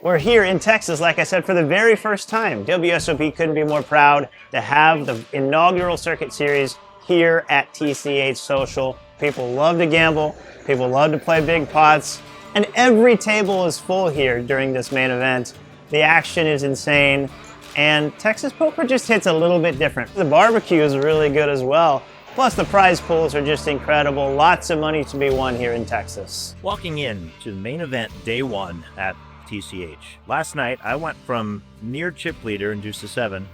We're here in Texas, like I said, for the very first time. WSOP couldn't be more proud to have the inaugural Circuit Series here at TCH Social. People love to gamble, people love to play big pots, and every table is full here during this main event. The action is insane, and Texas poker just hits a little bit different. The barbecue is really good as well. Plus the prize pools are just incredible. Lots of money to be won here in Texas. Walking in to the main event day one at TCH. Last night, I went from near chip leader in Deuce to 7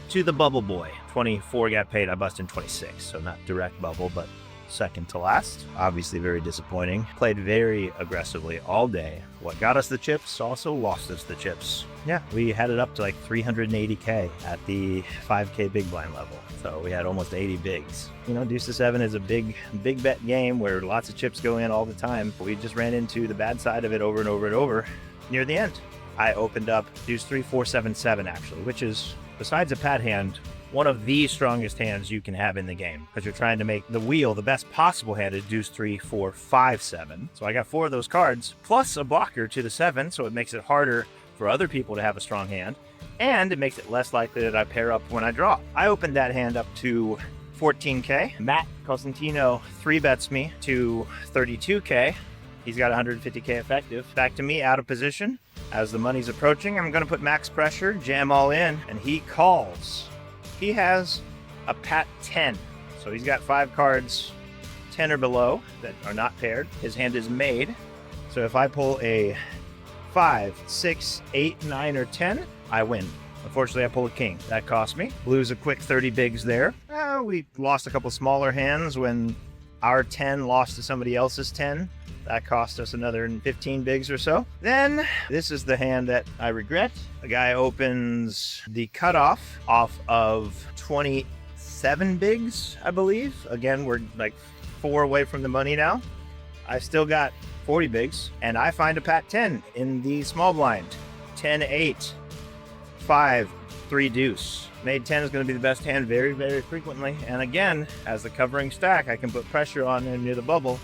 to the bubble boy. 24 got paid, I busted in 26, so not direct bubble, but second to last. Obviously very disappointing. Played very aggressively all day. What got us the chips also lost us the chips. Yeah, we had it up to like 380K at the 5K big blind level. So we had almost 80 bigs. You know, Deuce to 7 is a big bet game where lots of chips go in all the time. We just ran into the bad side of it over and over and over. Near the end, I opened up Deuce 3, 4, 7, 7 actually, which is, besides a pat hand, one of the strongest hands you can have in the game, because you're trying to make the wheel the best possible hand is Deuce 3, 4, 5, 7. So I got 4 of those cards, plus a blocker to the 7, so it makes it harder for other people to have a strong hand, and it makes it less likely that I pair up when I draw. I opened that hand up to 14K. Matt Cosentino 3-bets me to 32K. He's got 150K effective. Back to me, out of position. As the money's approaching, I'm going to put max pressure, jam all in, and he calls. He has a pat 10. So he's got 5 cards 10 or below that are not paired. His hand is made. So if I pull a 5, 6, 8, 9, or 10, I win. Unfortunately, I pull a king. That cost me. Blues a quick 30 bigs there. We lost a couple smaller hands when our 10 lost to somebody else's 10. That cost us another 15 bigs or so. Then, this is the hand that I regret. The guy opens the cutoff off of 27 bigs, I believe. Again, we're like 4 away from the money now. I still got 40 bigs, and I find a pat 10 in the small blind. 10, 8, 5, 3 deuce. Made 10 is going to be the best hand very, very frequently. And again, as the covering stack, I can put pressure on him near the bubble.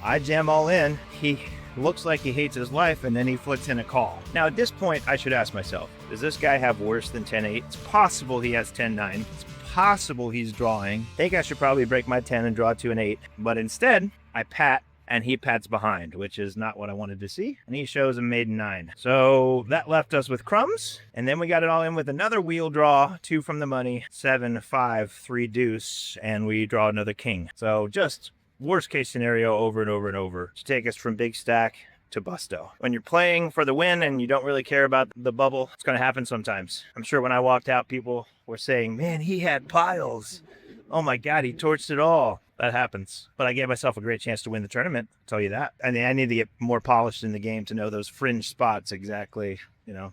I jam all in. He looks like he hates his life, and then he flicks in a call. Now, at this point, I should ask myself, does this guy have worse than 10-8? It's possible he has 10-9. It's possible he's drawing. I think I should probably break my 10 and draw to an 8. But instead, I pat, and he pats behind, which is not what I wanted to see. And he shows a maiden 9. So that left us with crumbs. And then we got it all in with another wheel draw, 2 from the money, 7, 5, 3 deuce, and we draw another king. So just worst case scenario over and over and over to take us from big stack to busto. When you're playing for the win and you don't really care about the bubble, it's going to happen sometimes. I'm sure when I walked out, people were saying, man, he had piles. Oh my God, he torched it all. That happens. But I gave myself a great chance to win the tournament, I'll tell you that. I mean, I need to get more polished in the game to know those fringe spots exactly, you know,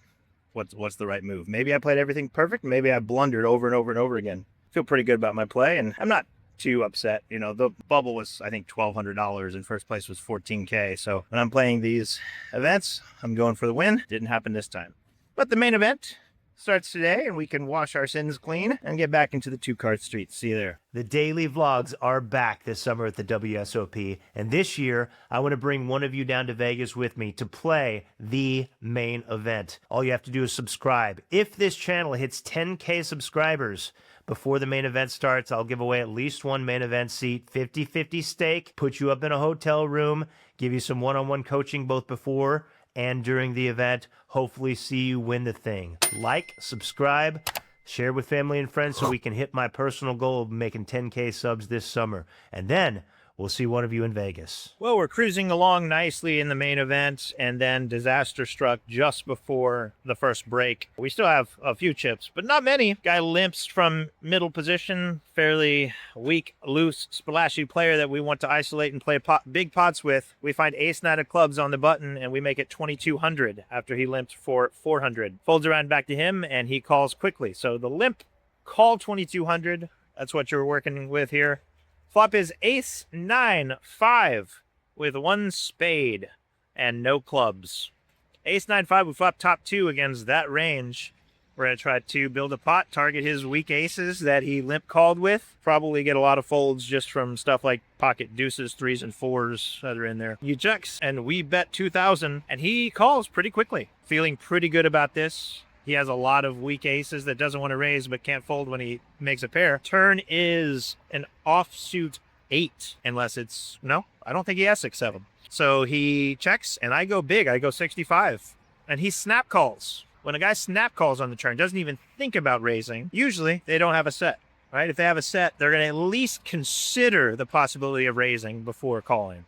what's the right move. Maybe I played everything perfect. Maybe I blundered over and over and over again. Feel pretty good about my play, and I'm not too upset. You know, the bubble was, I think, $1,200 and first place was 14K. So when I'm playing these events, I'm going for the win. Didn't happen this time. But the main event starts today, and we can wash our sins clean and get back into the 2-card street. See you there. The daily vlogs are back this summer at the WSOP, and this year I want to bring one of you down to Vegas with me to play the main event. All you have to do is subscribe. If this channel hits 10K subscribers before the main event starts, I'll give away at least one main event seat, 50-50 stake, put you up in a hotel room, give you some one-on-one coaching both before and during the event. Hopefully see you win the thing. Like, subscribe, share with family and friends so we can hit my personal goal of making 10K subs this summer. And then we'll see one of you in Vegas. Well, we're cruising along nicely in the main event, and then disaster struck just before the first break. We still have a few chips, but not many. Guy limps from middle position, fairly weak, loose, splashy player that we want to isolate and play big pots with. We find ace-9 of clubs on the button, and we make it 2,200 after he limps for 400. Folds around back to him, and he calls quickly. So the limp call 2,200. That's what you're working with here. Flop is ace-9, 5 with 1 spade and no clubs. Ace-9, 5, we flop top 2 against that range. We're going to try to build a pot, target his weak aces that he limp called with. Probably get a lot of folds just from stuff like pocket deuces, threes, and fours that are in there. He checks, and we bet 2,000, and he calls pretty quickly. Feeling pretty good about this. He has a lot of weak aces that doesn't want to raise but can't fold when he makes a pair. Turn is an offsuit 8, unless it's... No, I don't think he has 6-7. So he checks, and I go big. I go 65. And he snap calls. When a guy snap calls on the turn, doesn't even think about raising, usually they don't have a set, right? If they have a set, they're going to at least consider the possibility of raising before calling.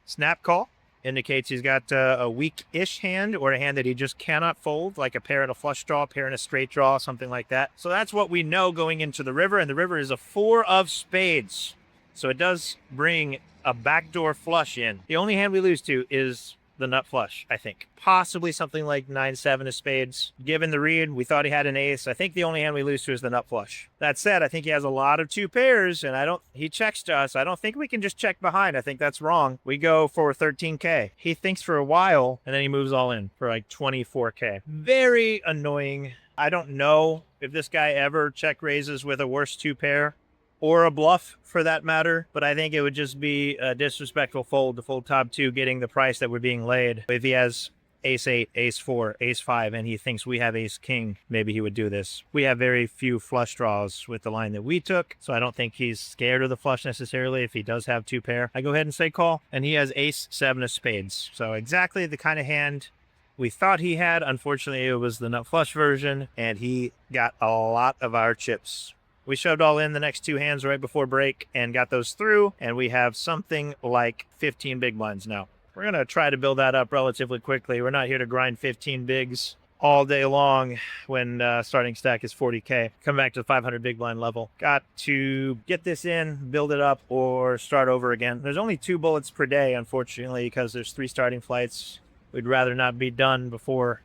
Snap call indicates he's got a weak-ish hand or a hand that he just cannot fold, like a pair and a flush draw, a pair and a straight draw, something like that. So that's what we know going into the river, and the river is a 4 of spades. So it does bring a backdoor flush in. The only hand we lose to is the nut flush, I think. Possibly something like 9-7 of spades. Given the read, we thought he had an ace. I think the only hand we lose to is the nut flush. That said, I think he has a lot of 2 pairs, and he checks to us. I don't think we can just check behind. I think that's wrong. We go for 13K. He thinks for a while, and then he moves all in for like 24K. Very annoying. I don't know if this guy ever check raises with a worse 2 pair. Or a bluff, for that matter. But I think it would just be a disrespectful fold to fold top 2, getting the price that we're being laid. If he has ace-8, ace-4, ace-5, and he thinks we have ace-king, maybe he would do this. We have very few flush draws with the line that we took, so I don't think he's scared of the flush necessarily if he does have 2 pair. I go ahead and say call, and he has ace-7 of spades. So exactly the kind of hand we thought he had. Unfortunately, it was the nut flush version, and he got a lot of our chips. We shoved all in the next 2 hands right before break and got those through, and we have something like 15 big blinds now. We're going to try to build that up relatively quickly. We're not here to grind 15 bigs all day long when starting stack is 40K. Come back to the 500 big blind level. Got to get this in, build it up, or start over again. There's only 2 bullets per day, unfortunately, because there's 3 starting flights. We'd rather not be done before,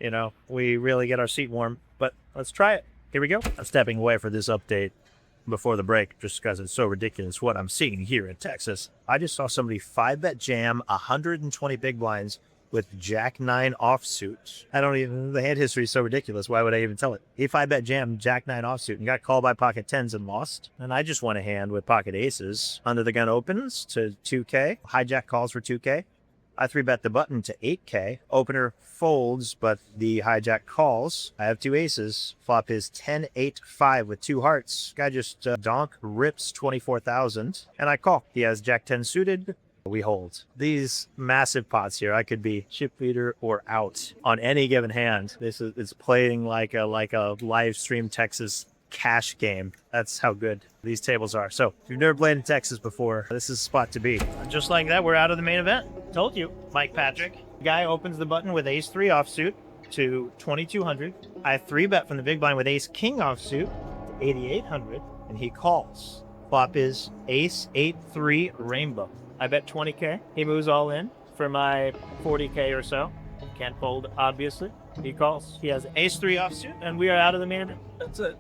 we really get our seat warm. But let's try it. Here we go. I'm stepping away for this update before the break just because it's so ridiculous what I'm seeing here in Texas. I just saw somebody 5-bet jam 120 big blinds with Jack-9 offsuit. The hand history is so ridiculous. Why would I even tell it? He 5-bet jammed Jack-9 offsuit and got called by pocket 10s and lost. And I just won a hand with pocket aces. Under the gun opens to 2K. Hijack calls for 2K. I 3-bet the button to 8K. Opener folds, but the hijack calls. I have 2 aces. Flop is 10-8-5 with 2 hearts. Guy just donk rips 24,000, and I call. He has Jack-10 suited. We hold. These massive pots here, I could be chip leader or out on any given hand. It's playing like a live stream Texas cash game. That's how good these tables are. So if you've never played in Texas before, this is a spot to be. Just like that, we're out of the main event. Told you. Mike Patrick. Guy opens the button with ace-3 offsuit to 2,200. I 3-bet from the big blind with ace-king offsuit to 8,800, and he calls. Flop is ace-8-3 rainbow. I bet 20K. He moves all in for my 40K or so. Can't fold, obviously. He calls. He has ace-3 offsuit, and we are out of the main event.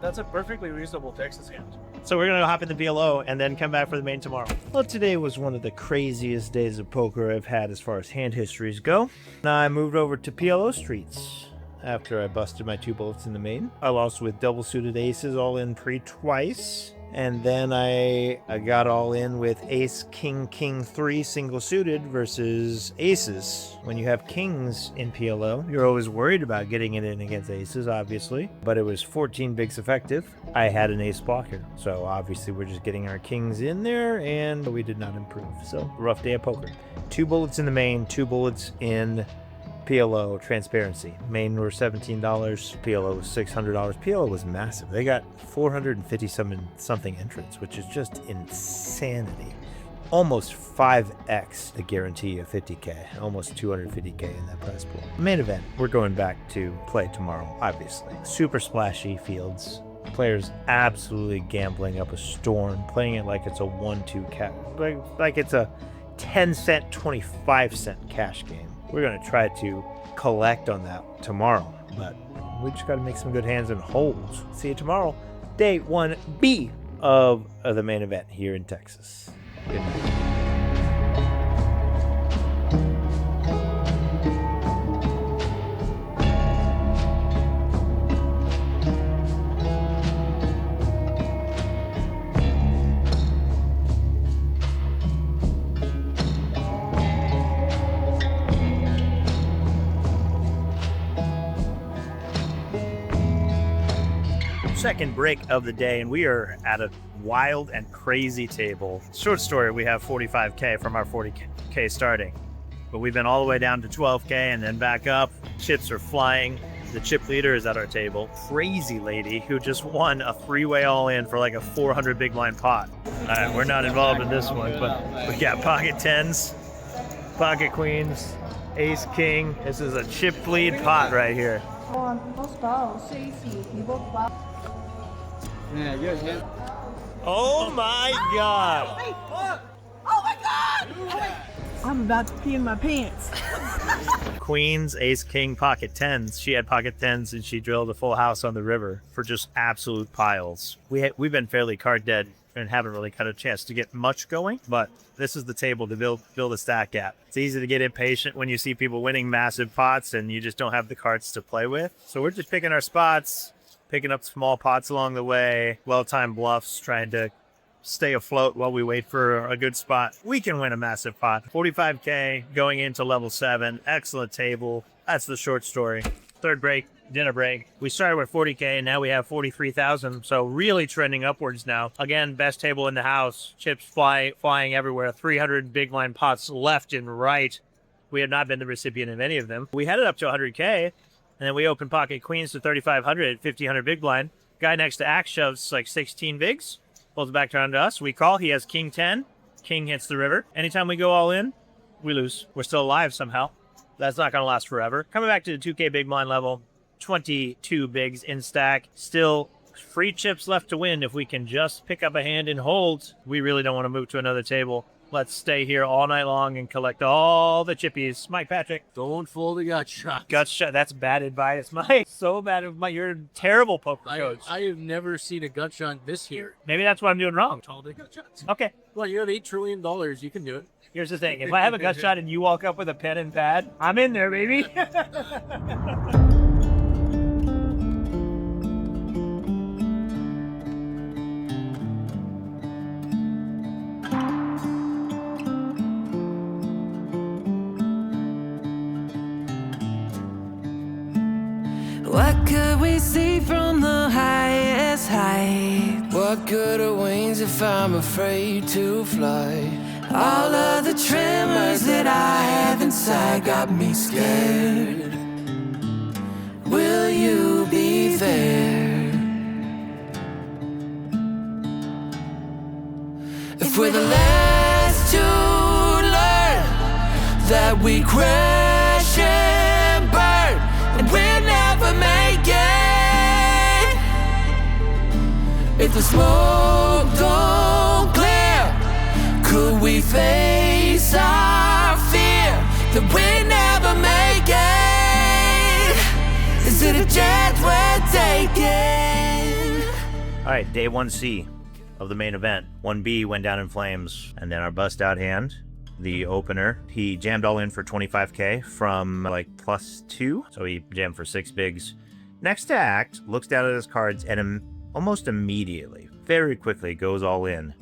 That's a perfectly reasonable Texas hand. So we're going to hop in the BLO and then come back for the main tomorrow. Well, today was one of the craziest days of poker I've had as far as hand histories go. Now I moved over to PLO streets after I busted my 2 bullets in the main. I lost with double suited aces all in pre twice. And then I got all in with ace, king, king 3 single suited versus aces. When you have kings in PLO, you're always worried about getting it in against aces, obviously. But it was 14 bigs effective. I had an ace blocker. So obviously we're just getting our kings in there, and we did not improve. So rough day of poker. 2 bullets in the main, 2 bullets in PLO transparency. Main were $17, PLO was $600. PLO was massive. They got 450 something entrants, which is just insanity. Almost 5x the guarantee of 50K, almost 250K in that prize pool. Main event, we're going back to play tomorrow, obviously. Super splashy fields. Players absolutely gambling up a storm, playing it like it's a 1-2 cash, like it's a 10 cent, 25 cent cash game. We're going to try to collect on that tomorrow, but we just got to make some good hands and holds. See you tomorrow, day 1B of the main event here in Texas. Good night. Second break of the day, and we are at a wild and crazy table. Short story, we have 45K from our 40K starting, but we've been all the way down to 12K and then back up. Chips are flying. The chip leader is at our table. Crazy lady who just won a three-way all-in for like a 400 big blind pot. All right, we're not involved in this one, but we got pocket tens, pocket queens, ace king. This is a chip lead pot right here. Oh my God! Oh my God! I'm about to pee in my pants. Queens, ace, king, pocket tens. She had pocket tens and she drilled a full house on the river for just absolute piles. We've been fairly card dead and haven't really got a chance to get much going, but this is the table to build a stack at. It's easy to get impatient when you see people winning massive pots and you just don't have the cards to play with. So we're just picking our spots, picking up small pots along the way, well-timed bluffs, trying to stay afloat while we wait for a good spot. We can win a massive pot. 45K going into level 7. Excellent table. That's the short story. Third break, dinner break. We started with 40K and now we have 43,000. So really trending upwards now. Again, best table in the house. Chips flying everywhere. 300 big line pots left and right. We have not been the recipient of any of them. We had it up to 100K and then we opened pocket queens to 3,500, 1,500 big blind. Guy next to axe shoves like 16 bigs. Pulls it back down to us. We call. He has king 10. King hits the river. Anytime we go all in, we lose. We're still alive somehow. That's not going to last forever. Coming back to the 2K big blind level, 22 bigs in stack. Still free chips left to win if we can just pick up a hand and hold. We really don't want to move to another table. Let's stay here all night long and collect all the chippies. Mike Patrick. Don't fold the gut shot. Gut shot. That's bad advice, Mike. So bad advice. You're a terrible poker coach. I have never seen a gut shot this year. Maybe that's what I'm doing wrong. All the gut shots. Okay. Well, you have $8 trillion. You can do it. Here's the thing. If I have a gut shot and you walk up with a pen and pad, I'm in there, baby. What could we see from the highest height? What good are wings if I'm afraid to fly? All of the tremors that I have inside got me scared. Will you be there? If we're the last to learn that we crash and burn and we'll never make it. If the smoke don't clear, could we face our fear that we never make it? Is it a chance we're taking? All right, day 1C of the main event. 1B went down in flames, and then our bust out hand, the opener, he jammed all in for 25K from like +2, so he jammed for 6 bigs. Next to act, looks down at his cards and almost immediately, very quickly, goes all in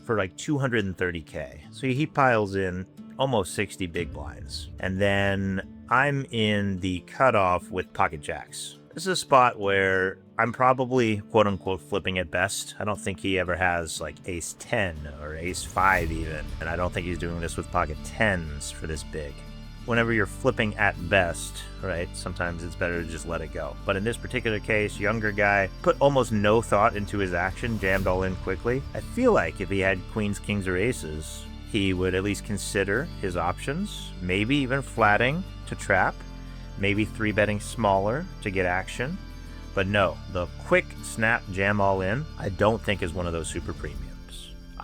for like 230K. So he piles in almost 60 big blinds. And then I'm in the cutoff with pocket jacks. This is a spot where I'm probably quote unquote flipping at best. I don't think he ever has like ace 10 or ace 5 even. And I don't think he's doing this with pocket 10s for this big. Whenever you're flipping at best, right, sometimes it's better to just let it go. But in this particular case, younger guy put almost no thought into his action, jammed all in quickly. I feel like if he had queens, kings, or aces, he would at least consider his options, maybe even flatting to trap, maybe 3-betting smaller to get action. But no, the quick snap jam all in, I don't think is one of those super premiums.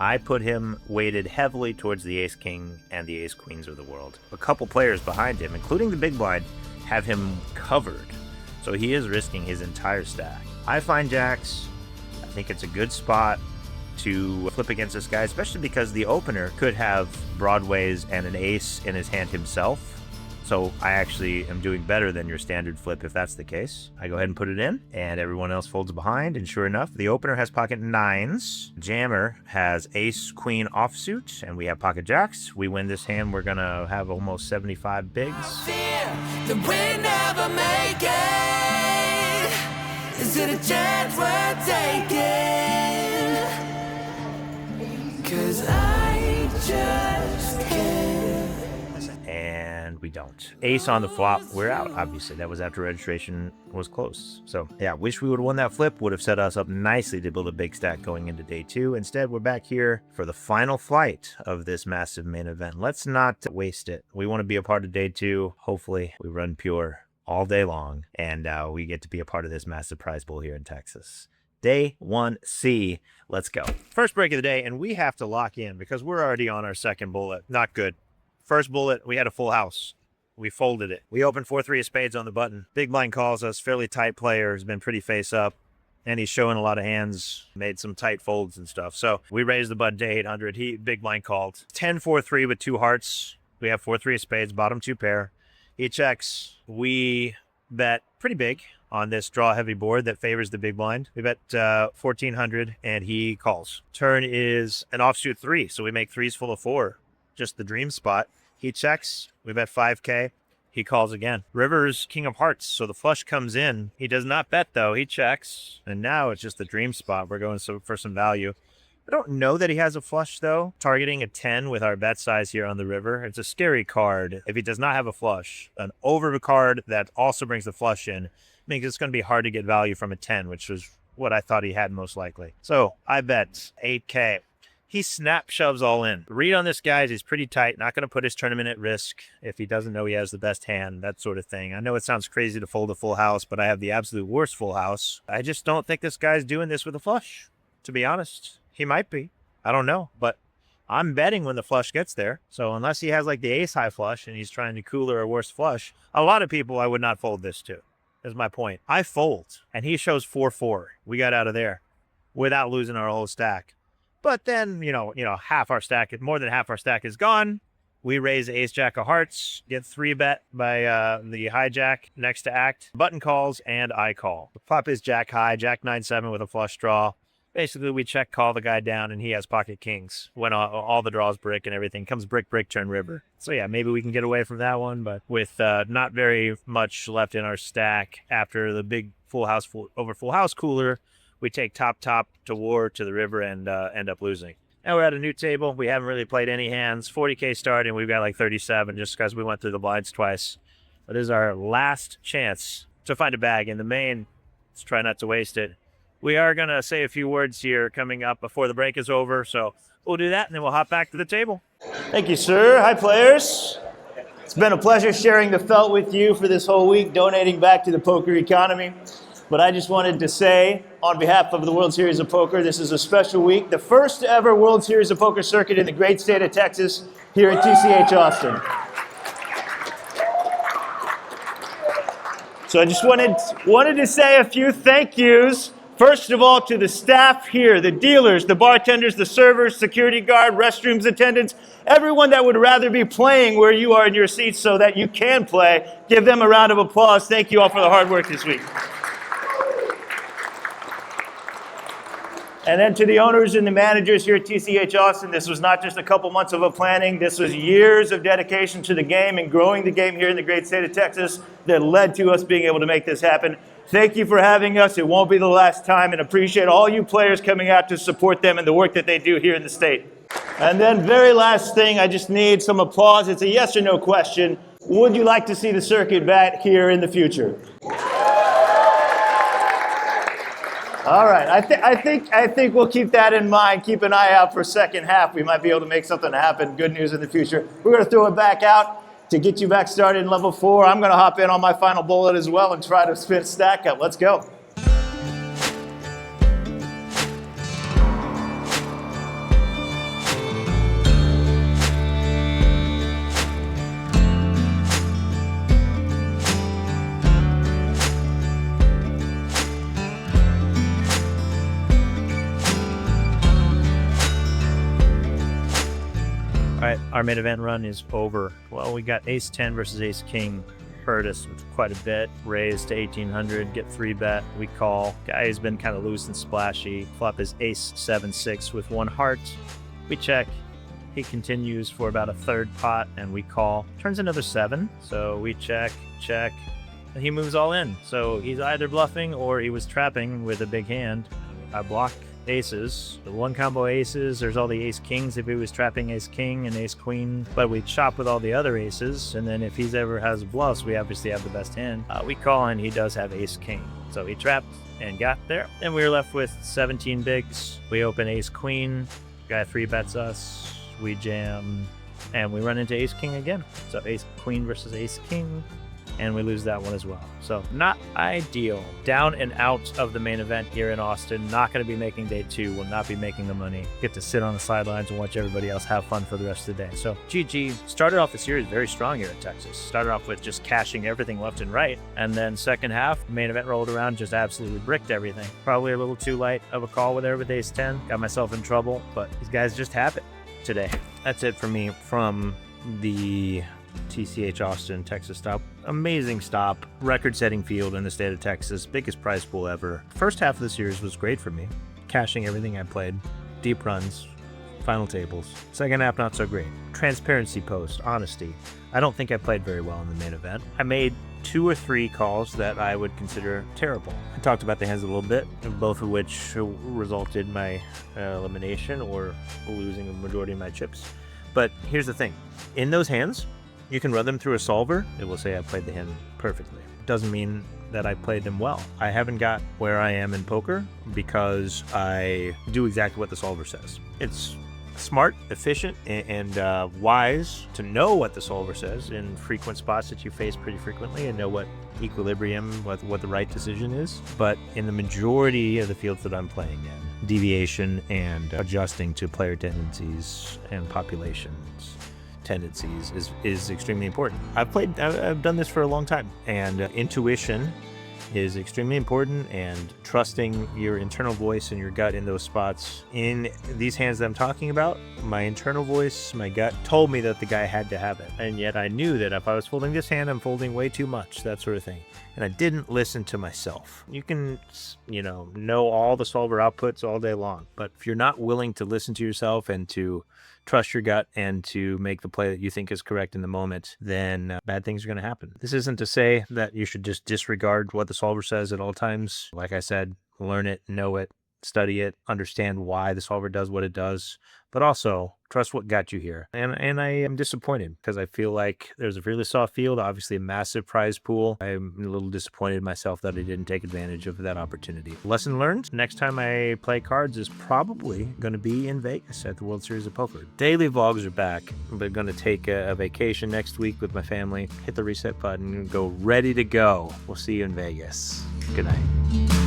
I put him weighted heavily towards the ace king and the ace queens of the world. A couple players behind him, including the big blind, have him covered. So he is risking his entire stack. I find jacks, I think it's a good spot to flip against this guy, especially because the opener could have broadways and an ace in his hand himself. So I actually am doing better than your standard flip if that's the case. I go ahead and put it in, and everyone else folds behind, and sure enough, the opener has pocket 9s. Jammer has ace, queen offsuit, and we have pocket jacks. We win this hand, we're gonna have almost 75 bigs. Fear that we never make it. Is it a chance worth taking? 'Cause I just can't. And we don't. Ace on the flop. We're out, obviously. That was after registration was close. So, yeah, wish we would have won that flip. Would have set us up nicely to build a big stack going into day 2. Instead, we're back here for the final flight of this massive main event. Let's not waste it. We want to be a part of day 2. Hopefully, we run pure all day long, and we get to be a part of this massive prize pool here in Texas. Day 1C. Let's go. First break of the day, and we have to lock in because we're already on our second bullet. Not good. First bullet, we had a full house. We folded it. We opened 4-3 of spades on the button. Big blind calls us. Fairly tight player. Has been pretty face up. And he's showing a lot of hands. Made some tight folds and stuff. So we raised the button to 800. He big blind called. 10-4-3 with 2 hearts. We have 4-3 of spades. Bottom 2 pair. He checks. We bet pretty big on this draw heavy board that favors the big blind. We bet 1400 and he calls. Turn is an offsuit 3. So we make 3s full of 4. Just the dream spot. He checks. We bet 5K. He calls again. River's king of hearts. So the flush comes in. He does not bet, though. He checks. And now it's just the dream spot. We're going for some value. I don't know that he has a flush, though. Targeting a 10 with our bet size here on the river. It's a scary card. If he does not have a flush, an over card that also brings the flush in means it's going to be hard to get value from a 10, which was what I thought he had most likely. So I bet 8K. He snap shoves all in. The read on this guy is he's pretty tight, not going to put his tournament at risk if he doesn't know he has the best hand, that sort of thing. I know it sounds crazy to fold a full house, but I have the absolute worst full house. I just don't think this guy's doing this with a flush, to be honest. He might be. I don't know, but I'm betting when the flush gets there. So unless he has like the ace high flush and he's trying to cooler a worse flush, a lot of people I would not fold this to, is my point. I fold, and he shows 4-4. We got out of there without losing our whole stack. But then, half our stack, more than half our stack is gone. We raise ace jack of hearts, get 3-bet by the hijack next to act. Button calls, and I call. The flop is jack high, jack 9-7 with a flush draw. Basically, we check, call the guy down, and he has pocket kings when all the draws brick and everything. Comes brick, turn, river. So yeah, maybe we can get away from that one, but with not very much left in our stack after the big full house cooler, we take top to war to the river and end up losing. Now we're at a new table. We haven't really played any hands. 40K starting. We've got like 37 just because we went through the blinds twice. But this is our last chance to find a bag in the main. Let's try not to waste it. We are going to say a few words here coming up before the break is over. So we'll do that and then we'll hop back to the table. Thank you, sir. Hi, players. It's been a pleasure sharing the felt with you for this whole week, donating back to the poker economy. But I just wanted to say, on behalf of the World Series of Poker, this is a special week. The first ever World Series of Poker circuit in the great state of Texas here at TCH Austin. So I just wanted to say a few thank yous. First of all, to the staff here, the dealers, the bartenders, the servers, security guard, restrooms attendants, everyone that would rather be playing where you are in your seats so that you can play. Give them a round of applause. Thank you all for the hard work this week. And then to the owners and the managers here at TCH Austin, this was not just a couple months of planning. This was years of dedication to the game and growing the game here in the great state of Texas that led to us being able to make this happen. Thank you for having us. It won't be the last time, and appreciate all you players coming out to support them and the work that they do here in the state. And then very last thing, I just need some applause. It's a yes or no question. Would you like to see the circuit back here in the future? All right, I think we'll keep that in mind. Keep an eye out for second half. We might be able to make something happen. Good news in the future. We're going to throw it back out to get you back started in level 4. I'm going to hop in on my final bullet as well and try to spin stack up. Let's go. All right, our main event run is over. Well, we got ace 10 versus ace king. Hurt us quite a bit. Raised to 1800, get 3-bet. We call. Guy has been kind of loose and splashy. Flop is ace 7-6 with 1 heart. We check. He continues for about a third pot, and we call. Turns another 7, so we check, he moves all in. So he's either bluffing or he was trapping with a big hand. I block aces, the one combo aces, there's all the ace kings if he was trapping ace king and ace queen, but we chop with all the other aces, and then if he's ever has bluffs, we obviously have the best hand. We call, and he does have ace king. So he trapped and got there. And we were left with 17 bigs. We open ace queen, guy 3-bets us, we jam, and we run into ace king again. So ace queen versus ace king, and we lose that one as well. So not ideal. Down and out of the main event here in Austin. Not going to be making day 2. Will not be making the money. Get to sit on the sidelines and watch everybody else have fun for the rest of the day. So GG. Started off the series very strong here in Texas. Started off with just cashing everything left and right. And then second half, main event rolled around, just absolutely bricked everything. Probably a little too light of a call with there with ace 10. Got myself in trouble, but these guys just have it today. That's it for me from the TCH Austin, Texas stop. Amazing stop. Record-setting field in the state of Texas. Biggest prize pool ever. First half of the series was great for me. Cashing everything I played. Deep runs. Final tables. Second half, not so great. Transparency post. Honesty. I don't think I played very well in the main event. I made 2 or 3 calls that I would consider terrible. I talked about the hands a little bit, both of which resulted in my elimination or losing a majority of my chips. But here's the thing. In those hands, you can run them through a solver. It will say I played the hand perfectly. Doesn't mean that I played them well. I haven't got where I am in poker because I do exactly what the solver says. It's smart, efficient, and wise to know what the solver says in frequent spots that you face pretty frequently and know what equilibrium, what the right decision is. But in the majority of the fields that I'm playing in, deviation and adjusting to player tendencies and populations tendencies is extremely important. I've done this for a long time, and intuition is extremely important, and trusting your internal voice and your gut in those spots. In these hands that I'm talking about, my internal voice, my gut told me that the guy had to have it, and yet I knew that if I was folding this hand, I'm folding way too much, that sort of thing, and I didn't listen to myself. You can, know all the solver outputs all day long, but if you're not willing to listen to yourself and to trust your gut and to make the play that you think is correct in the moment, then bad things are going to happen. This isn't to say that you should just disregard what the solver says at all times. Like I said, learn it, know it, study it, understand why the solver does what it does, but also trust what got you here. And I am disappointed because I feel like there's a really soft field, obviously a massive prize pool. I'm a little disappointed in myself that I didn't take advantage of that opportunity. Lesson learned, next time I play cards is probably going to be in Vegas at the World Series of Poker. Daily vlogs are back. I'm going to take a vacation next week with my family, hit the reset button, and go ready to go. We'll see you in Vegas. Good night.